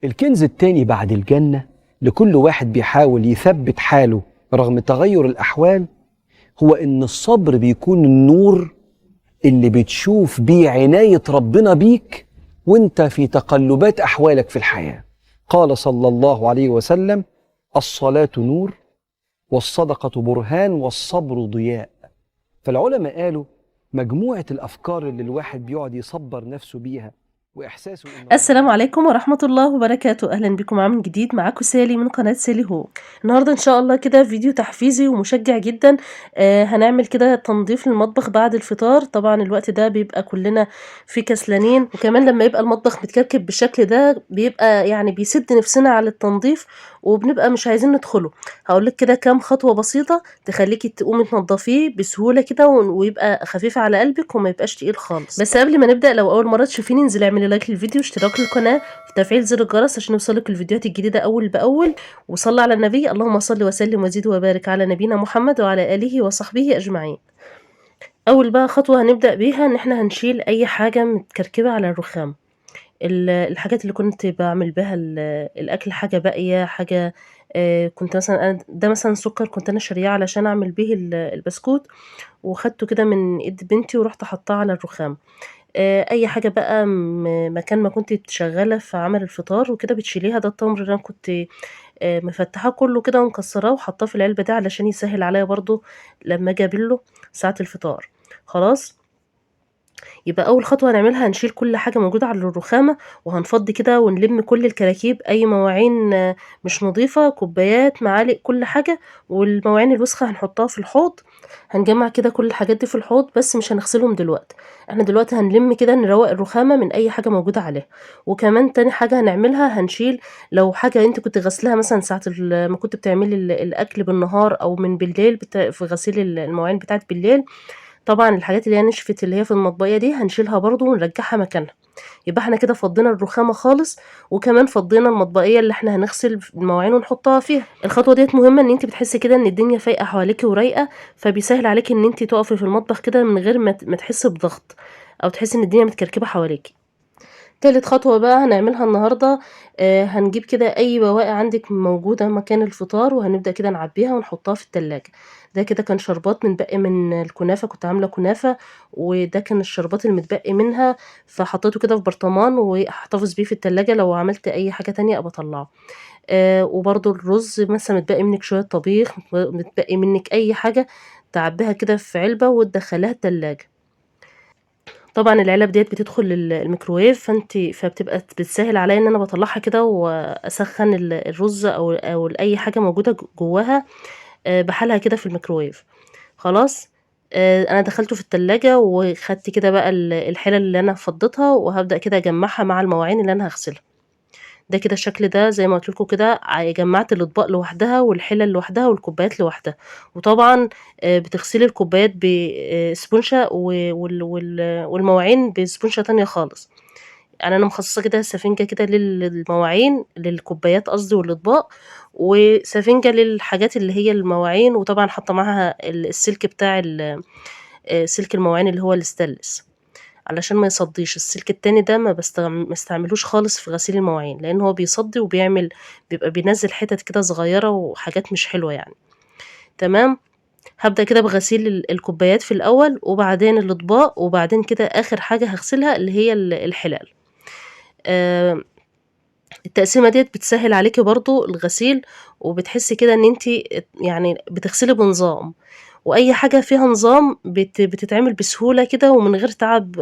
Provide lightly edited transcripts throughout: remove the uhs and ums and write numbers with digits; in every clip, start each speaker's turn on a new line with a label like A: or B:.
A: الكنز التاني بعد الجنة لكل واحد بيحاول يثبت حاله رغم تغير الأحوال هو إن الصبر بيكون النور اللي بتشوف بيه عناية ربنا بيك وانت في تقلبات أحوالك في الحياة. قال صلى الله عليه وسلم: الصلاة نور والصدقة برهان والصبر ضياء. فالعلماء قالوا مجموعة الأفكار اللي الواحد بيقعد يصبر نفسه بيها وإحساسه إن
B: السلام عليكم ورحمة الله وبركاته. أهلا بكم عام جديد، معاكم سالي من قناة سالي هو. النهاردة إن شاء الله كده فيديو تحفيزي ومشجع جدا. هنعمل كده تنظيف للمطبخ بعد الفطار. طبعا الوقت ده بيبقى كلنا في كسلانين، وكمان لما يبقى المطبخ متكركب بالشكل ده بيبقى يعني بيسد نفسنا على التنظيف وبنبقى مش عايزين ندخله. هقولك كده كام خطوة بسيطة تخليكي تقومي تنضفيه بسهولة كده ويبقى خفيف على قلبك وما يبقاش تقيل خالص. بس قبل ما نبدأ، لو أول مرة تشوفيني انزلي اعملي لايك للفيديو واشتراك للقناة وتفعيل زر الجرس عشان يوصلك الفيديوهات الجديدة أول بأول. وصلى على النبي، اللهم صل وسلم وزد وبارك على نبينا محمد وعلى آله وصحبه أجمعين. أول بقى خطوة هنبدأ بيها إن احنا هنشيل أي حاجة متكركبة على الرخام. الحاجات اللي كنت باعمل بيها الأكل، حاجة باقية، حاجة كنت مثلًا ده مثلًا سُكّر كنت أنا شارياه علشان أعمل بيه البسكوت، وخدته كده من إيد بنتي ورُحت حاطاه على الرخام. أي حاجة بقى مكان ما كنتِ شغّالة في عمل الفطار وكده بتشيليها. ده التمر اللي أنا كنت مفتّحاه كلّه كده ومكسّراه وحاطاه في العلبة دي علشان يسهّل عليّا برضه لمّا آجي أبِلّه ساعة الفطار. خلاص؟ يبقى أول خطوة هنعملها هنشيل كل حاجة موجودة على الرخامة، وهنفضّي كده ونلم كل الكراكيب، أي مواعين مش نضيفة، كوبايات، معالق، كل حاجة، والمواعين الوسخة هنحطها في الحوض. هنجمّع كده كل الحاجات دي في الحوض بس مش هنغسلهم دلوقتي. إحنا دلوقتي هنلم كده نروّق الرخامة من أي حاجة موجودة عليها. وكمان تاني حاجة هنعملها هنشيل لو حاجة أنتِ كنتِ غاسلاها مثلًا ساعة ما كنتِ بتعملي الأكل بالنهار أو من بالليل في غسيل المواعين بتاعة بالليل. طبعًا الحاجات اللي هي نشفت اللي هي في المطبقية دي هنشيلها برضه ونرجّعها مكانها. يبقى إحنا كده فضّينا الرخامة خالص، وكمان فضّينا المطبقية اللي إحنا هنغسل المواعين ونحطها فيها. الخطوة ديّة مهمة إن أنتِ بتحسّي كده إن الدنيا فايقة حواليكِ ورايقة، فبيسهّل عليكِ إن أنتِ تُقفي في المطبخ كده من غير ما تحسّي بضغط، أو تحسّي إن الدنيا متكركبة حواليكِ. تالت خطوة بقى هنعملها النهارده، هنجيب كده أي بواقي عندِك موجودة مكان الفطار، وهنبدأ كده نعبّيها ونحطها في التلاجة. ده كده كان شربات متبقي من الكنافة، كنت عاملة كنافة، وده كان الشربات المتبقي منها، فحطيته كده في برطمان وهاحتفظ بيه في التلاجة لو عملت أي حاجة تانية أبقى أطلّعه. وبرضه الرز مثلًا متبقي منِّك شوية طبيخ، متبقي منِّك أي حاجة، تعبّيها كده في علبة وتدخّليها التلاجة. طبعًا العلب ديّة بتدخل الميكروويف، فبتبقى بتسهّل عليّا إن أنا باطلّعها كده وأسخّن الرز أو أي حاجة موجودة جواها بحالها كده في الميكروويف. خلاص. أنا دخّلته في التلاجة وخدت كده بقى الحِلَل اللي أنا فضّيتها وهابدأ كده أجمّعها مع المواعين اللي أنا هاغسلها. ده كده الشكل ده زي ما قُلت لكم كده جمّعت الأطباق لوحدها والحِلَل لوحدها والكوبايات لوحدها. وطبعًا بتغسلي الكوبايات بإسبونشة والمواعين بإسبونشة تانية خالص. يعني أنا مخصصة كده سفنجة كده للمواعين، للكوبايات قصدي والأطباق، وسفنجة للحاجات اللي هي المواعين، وطبعًا حاطة معاها السلك بتاع سلك المواعين اللي هو الstainless علشان ما يصدّيش. السلك التاني ده ما استعملوش خالص في غسيل المواعين، لإن هو بيصدّي بيبقى بينزّل حتت كده صغيّرة وحاجات مش حلوة يعني. تمام. هابدأ كده بغسيل الكوبايات في الأول، وبعدين الأطباق، وبعدين كده آخر حاجة هاغسلها اللي هي الحلال. آآ التقسيمة ديّة بتسهّل عليكِ برضه الغسيل، وبتحسّي كده إن أنتِ يعني بتغسلي بنظام، وأي حاجة فيها نظام بتتعمل بسهولة كده ومن غير تعب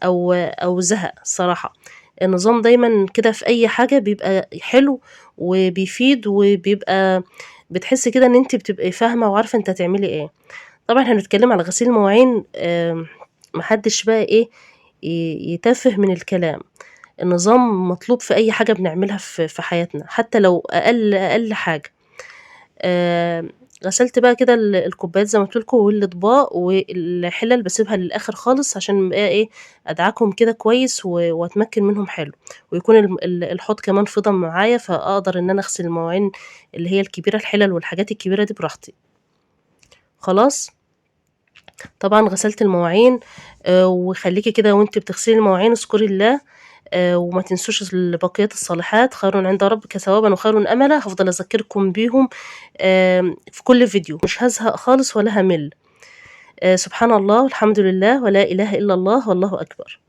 B: أو زهق الصراحة. النظام دايمًا كده في أي حاجة بيبقى حلو وبيفيد وبيبقى بتحسّي كده إن أنتِ بتبقي فاهمة وعارفة أنتِ هتعملي إيه. طبعًا إحنا بنتكلّم على غسيل المواعين، ما حدّش بقى إيه، يتفّه من الكلام. النظام مطلوب في أي حاجة بنعملها في حياتنا، حتى لو أقل حاجة. آآ غسلت بقى كده الكوبايات زي ما قُلت لكم والأطباق والحِلَل باسيبها للآخر خالص عشان بقى إيه، أدعكهم كده كويس وأتمكن منهم حلو، ويكون الحوض كمان فِضَى معايا، فأقدر إن أنا أغسل المواعين اللي هي الكبيرة، الحِلَل والحاجات الكبيرة دي براحتي. خلاص. طبعًا غسلت المواعين، وخلّيكِ كده وأنتِ بتغسلي المواعين اذكري الله. وما تنسوش بقية الصالحات، خير عند ربك ثوابًا وخير أملًا، هافضل أذكّركم بيهم في كل فيديو، مش هازهق خالص ولا هامِل. سبحان الله والحمد لله ولا إله إلا الله والله أكبر.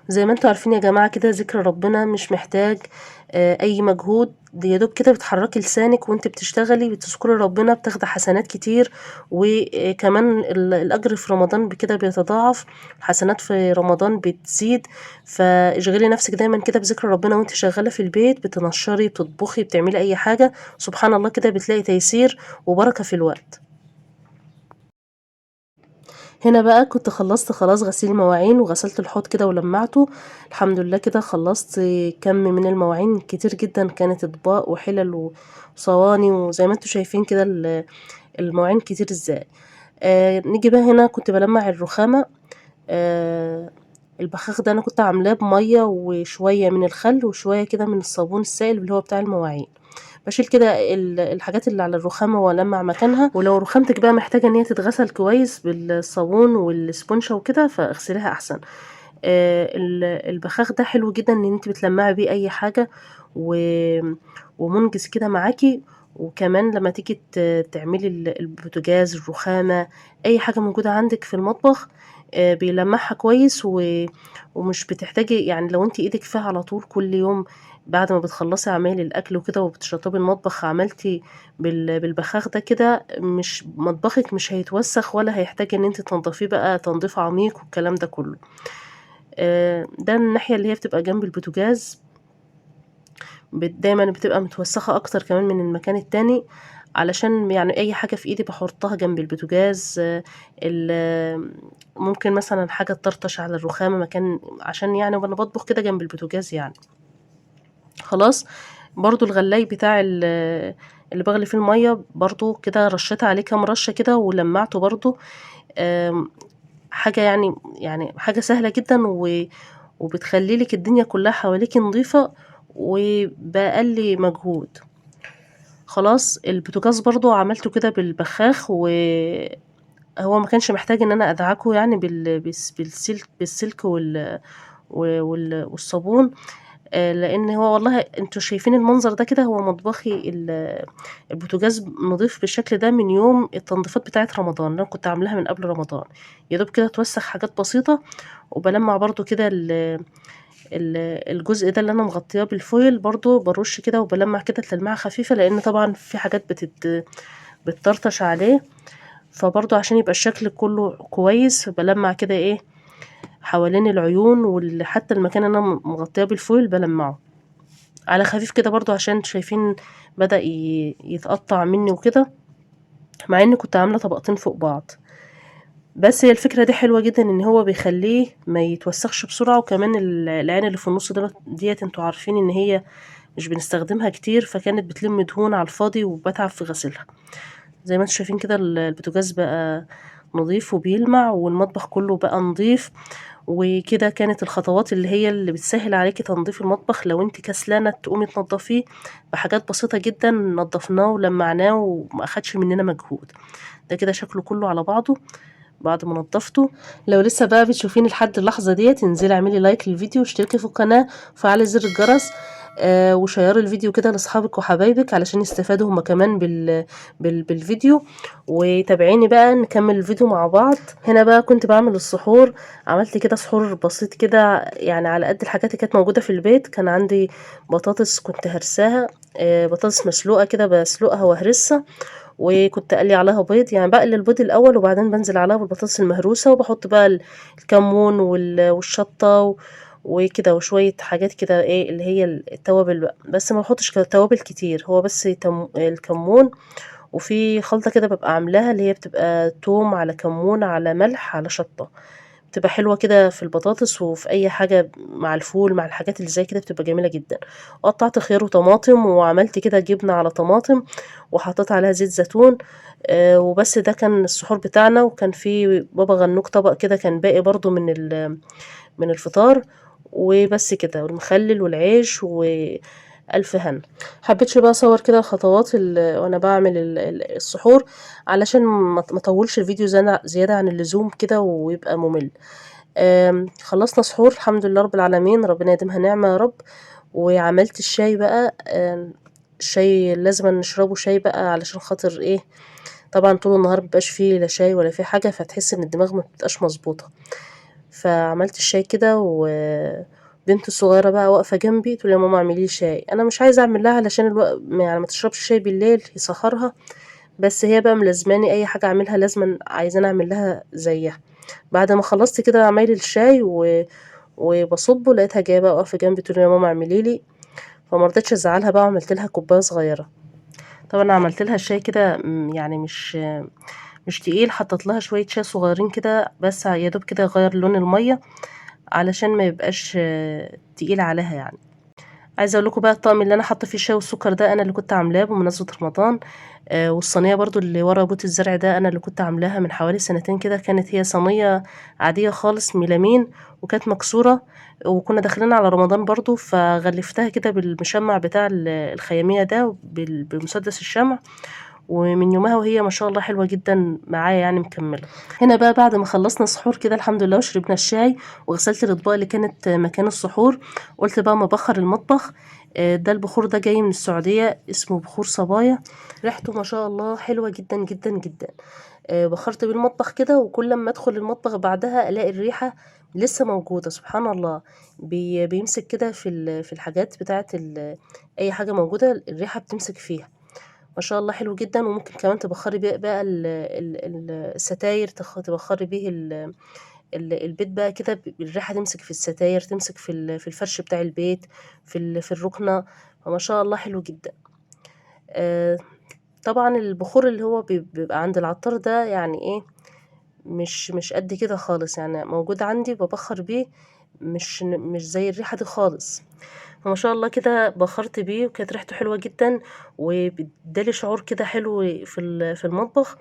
B: زي ما أنتم عارفين يا جماعة كده ذكر ربنا مش محتاج أي مجهود، دي يا دوب كده بتحرّكي لسانِك وأنتِ بتشتغلي بتذكري ربنا بتاخدي حسنات كتير، وكمان الأجر في رمضان بكده بيتضاعف، الحسنات في رمضان بتزيد، فاشغلي نفسِك دايمًا كده بذكر ربنا وأنتِ شغالة في البيت، بتنشّري، بتطبخي، بتعملي أي حاجة، سبحان الله كده بتلاقي تيسير وبركة في الوقت. هنا بقى كنت خلّصت خلاص غسيل المواعين وغسلت الحوض كده ولمّعته، الحمد لله كده خلّصت كَم من المواعين كتير جدًا، كانت أطباق وحِلَل وصواني وزي ما أنتم شايفين كده المواعين كتير إزاي. نيجي بقى هنا كنت بالمّع الرخامة، آآ البخاخ ده أنا كنت عاملاه بمَيّة وشوية من الخل وشوية كده من الصابون السائل اللي هو بتاع المواعين. باشيل كده الحاجات اللي على الرخامة وألمّع مكانها، ولو رخامتِك بقى محتاجة إن هي تتغسل كويس بالصابون والإسبونشة وكده، فاغسليها أحسن. البخاخ ده حلو جدًا إن أنتِ بتلمّعي بيه أي حاجة و ومُنجز كده معاكِ، وكمان لمّا تيجي تعملي البوتاجاز، الرخامة، أي حاجة موجودة عندِك في المطبخ، بيلمّعها كويس ومش بتحتاجي يعني لو أنتِ إيدِك فيها على طول كل يوم بعد ما بتخلّصي عمايل الأكل وكده وبتشطّبي المطبخ عملتِ بالبخاخ ده كده مش مطبخِك مش هيتوسّخ ولا هيحتاج إن أنتِ تنضفيه بقى تنضيف عميق والكلام ده كلّه. ده الناحية اللي هي بتبقى جنب البوتاجاز، دايمًا بتبقى متوسّخة أكتر كمان من المكان التاني، علشان يعني أي حاجة في إيدي باحطّها جنب البوتاجاز، ممكن مثلًا حاجة تطرطش على الرخامة مكان عشان يعني وأنا باطبخ كده جنب البوتاجاز يعني. خلاص، برضه الغلاية بتاع اللي باغلي فيه المَيّة برضه كده رشّيت عليه كام رشّة كده ولمّعته برضه، آمم حاجة يعني حاجة سهلة جدًا وبتخلّي لِك الدنيا كلّها حواليكِ نضيفة وبأقل مجهود. خلاص، البوتاجاز برضه عملته كده بالبخّاخ هو ما كانش محتاج إن أنا أدعكه يعني بالسلك والصابون، لإن هو والله أنتم شايفين المنظر ده كده هو مطبخي البوتاجاز نضيف بالشكل ده من يوم التنضيفات بتاعة رمضان، اللي أنا كنت عاملاها من قبل رمضان، يا دوب كده اتوسخ حاجات بسيطة، وبالمّع برضه كده ال الجزء ده اللي أنا مغطياه بالفويل برضه بارُش كده وبالمّع كده تلميعة خفيفة، لإن طبعًا في حاجات بتطرطش عليه، فبرضه عشان يبقى الشكل كلّه كويس بالمّع كده إيه حوالين العيون حتى المكان اللي أنا مغطياه بالفويل بالمّعه، على خفيف كده برضه عشان شايفين بدأ يتقطّع منّي وكده، مع إني كنت عاملة طبقتين فوق بعض. بس هي الفكرة دي حلوة جدًا إن هو بيخلّيه ما يتوسخش بسرعة، وكمان العين اللي في النُص ديّة أنتم عارفين إن هي مش بنستخدمها كتير، فكانت بتلِم دهون على الفاضي وباتعب في غسيلها. زي ما أنتم شايفين كده البوتاجاز بقى نضيف وبيلمع والمطبخ كلّه بقى نضيف، وكده كانت الخطوات اللي هي اللي بتسهّل عليكِ تنضيف المطبخ لو أنتِ كسلانة تقومي تنضّفيه، بحاجات بسيطة جدًا نضّفناه ولمّعناه وما أخدش مننا مجهود. ده كده شكله كلّه على بعضه بعد ما نضّفته. لو لسه بقى بتشوفيني لحد اللحظة ديّة انزلي اعملي لايك للفيديو واشتركي في القناة وفعّلي زر الجرس، وشيّري الفيديو كده لاصحابِك وحبايبِك علشان يستفادوا هُم كمان بالفيديو، وتابعيني بقى نكمّل الفيديو مع بعض. هنا بقى كنت باعمل السحور، عملت كده سحور بسيط كده يعني على قد الحاجات اللي كانت موجودة في البيت، كان عندي بطاطس كنت هارساها، بطاطس مسلوقة كده باسلقها وأهرسها، وكنت أقلي عليها بيض، يعني باقلي البيض الأول وبعدين بانزل عليها بالبطاطس المهروسة، وباحط بقى الكمون والشطة وكده وشوية حاجات كده إيه اللي هي التوابل بقى، بس ما باحطش توابل كتير، هو بس الكمون، وفي خلطة كده بابقى عاملاها اللي هي بتبقى توم على كمون على ملح على شطة، بتبقى حلوة كده في البطاطس وفي أي حاجة مع الفول مع الحاجات اللي زي كده بتبقى جميلة جدًا. وقطّعت خيار وطماطم وعملت كده جبنة على طماطم وحطيت عليها زيت زيتون، وبس ده كان السحور بتاعنا، وكان في بابا غنوج طبق كده كان باقي برضه من الفطار، وبس كده والمخلل والعيش وألف هنا. حبيتش بقى أصوّر كده الخطوات وأنا باعمل السحور علشان ما اطوّلش الفيديو زيادة عن اللزوم كده ويبقى مُمِل. خلصنا سحور الحمد لله رب العالمين، ربنا يديمها نعمة يا رب. وعملت الشاي بقى، الشاي لازم نشربه شاي بقى علشان خاطر ايه، طبعا طول النهار مبيبقاش فيه لا شاي ولا فيه حاجة، فتحس ان الدماغ مبتبقاش مظبوطة. فعملت الشاي كده، وبنتي الصغيرة بقى واقفة جنبي تقول يا ماما اعملي لي شاي. انا مش عايزة اعمل لها علشان يعني ما تشربش شاي بالليل يسهرها، بس هي بقى ملازماني اي حاجة اعملها لازم عايزاني اعمل لها زيها. بعد ما خلصت كده عمايل الشاي وبصبه لقيتها جايه بقى واقفه جنبي تقول يا ماما اعملي لي. فما رضيتش ازعلها بقى وعملت لها كوبايه صغيره. طبعا عملت لها الشاي كده، يعني مش تقيل، حطيت لها شويه شاي صغيرين كده بس يا دوب كده يغير لون الميه علشان ما يبقاش تقيل عليها يعني. عايزه اقول لكم بقى الطقم اللي انا حاطه فيه الشاي والسكر ده انا اللي كنت عاملاه بمناسبه رمضان. والصينيه برضو اللي ورا بوت الزرع ده انا اللي كنت عاملاها من حوالي سنتين كده، كانت هي صينيه عاديه خالص ميلامين وكانت مكسوره، وكنا داخلين على رمضان برضو، فغلفتها كده بالمشمع بتاع الخياميه ده بمسدس الشمع، ومن يومها وهي ما شاء الله حلوة جدًا معايا يعني مكمّلة. هنا بقى بعد ما خلّصنا سحور كده الحمد لله وشربنا الشاي وغسلت الأطباق اللي كانت مكان السحور، قُلت بقى أمّا أبخّر المطبخ. ده البخور ده جاي من السعودية اسمه بخور صبايا، ريحته ما شاء الله حلوة جدًا، جدًا، جدًا. بخّرت بيه المطبخ كده وكل أمّا أدخل المطبخ بعدها ألاقي الريحة لسه موجودة سبحان الله. بيمسك كده في الحاجات بتاعة أي حاجة موجودة الريحة بتمسك فيها. ما شاء الله حلو جدًا، وممكن كمان تبخّري بيه بقى الستاير، تبخّري بيه البيت بقى كده، الريحة تمسك في الستاير، تمسك في الفرش بتاع البيت، في الرُكنة. فما شاء الله حلو جدًا. آآ طبعًا البخور اللي هو بيبقى عند العطار ده يعني إيه، مش قد كده خالص، يعني موجود عندي بابخّر بيه، مش زي الريحة دي خالص. فما شاء الله كده بخرت بيه وكانت ريحته حلوة جدًا، ادّالي شعور كده حلو في المطبخ.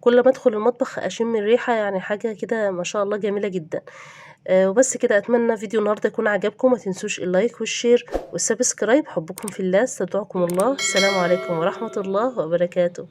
B: كل ما أدخل المطبخ أشم الريحة، يعني حاجة كده ما شاء الله جميلة جدًا. وبس كده، أتمنى فيديو النهارده يكون عجبكم، ما تنسوش اللايك والشير والسبسكرايب. حبكم في الله، استودعكم الله، السلام عليكم ورحمة الله وبركاته.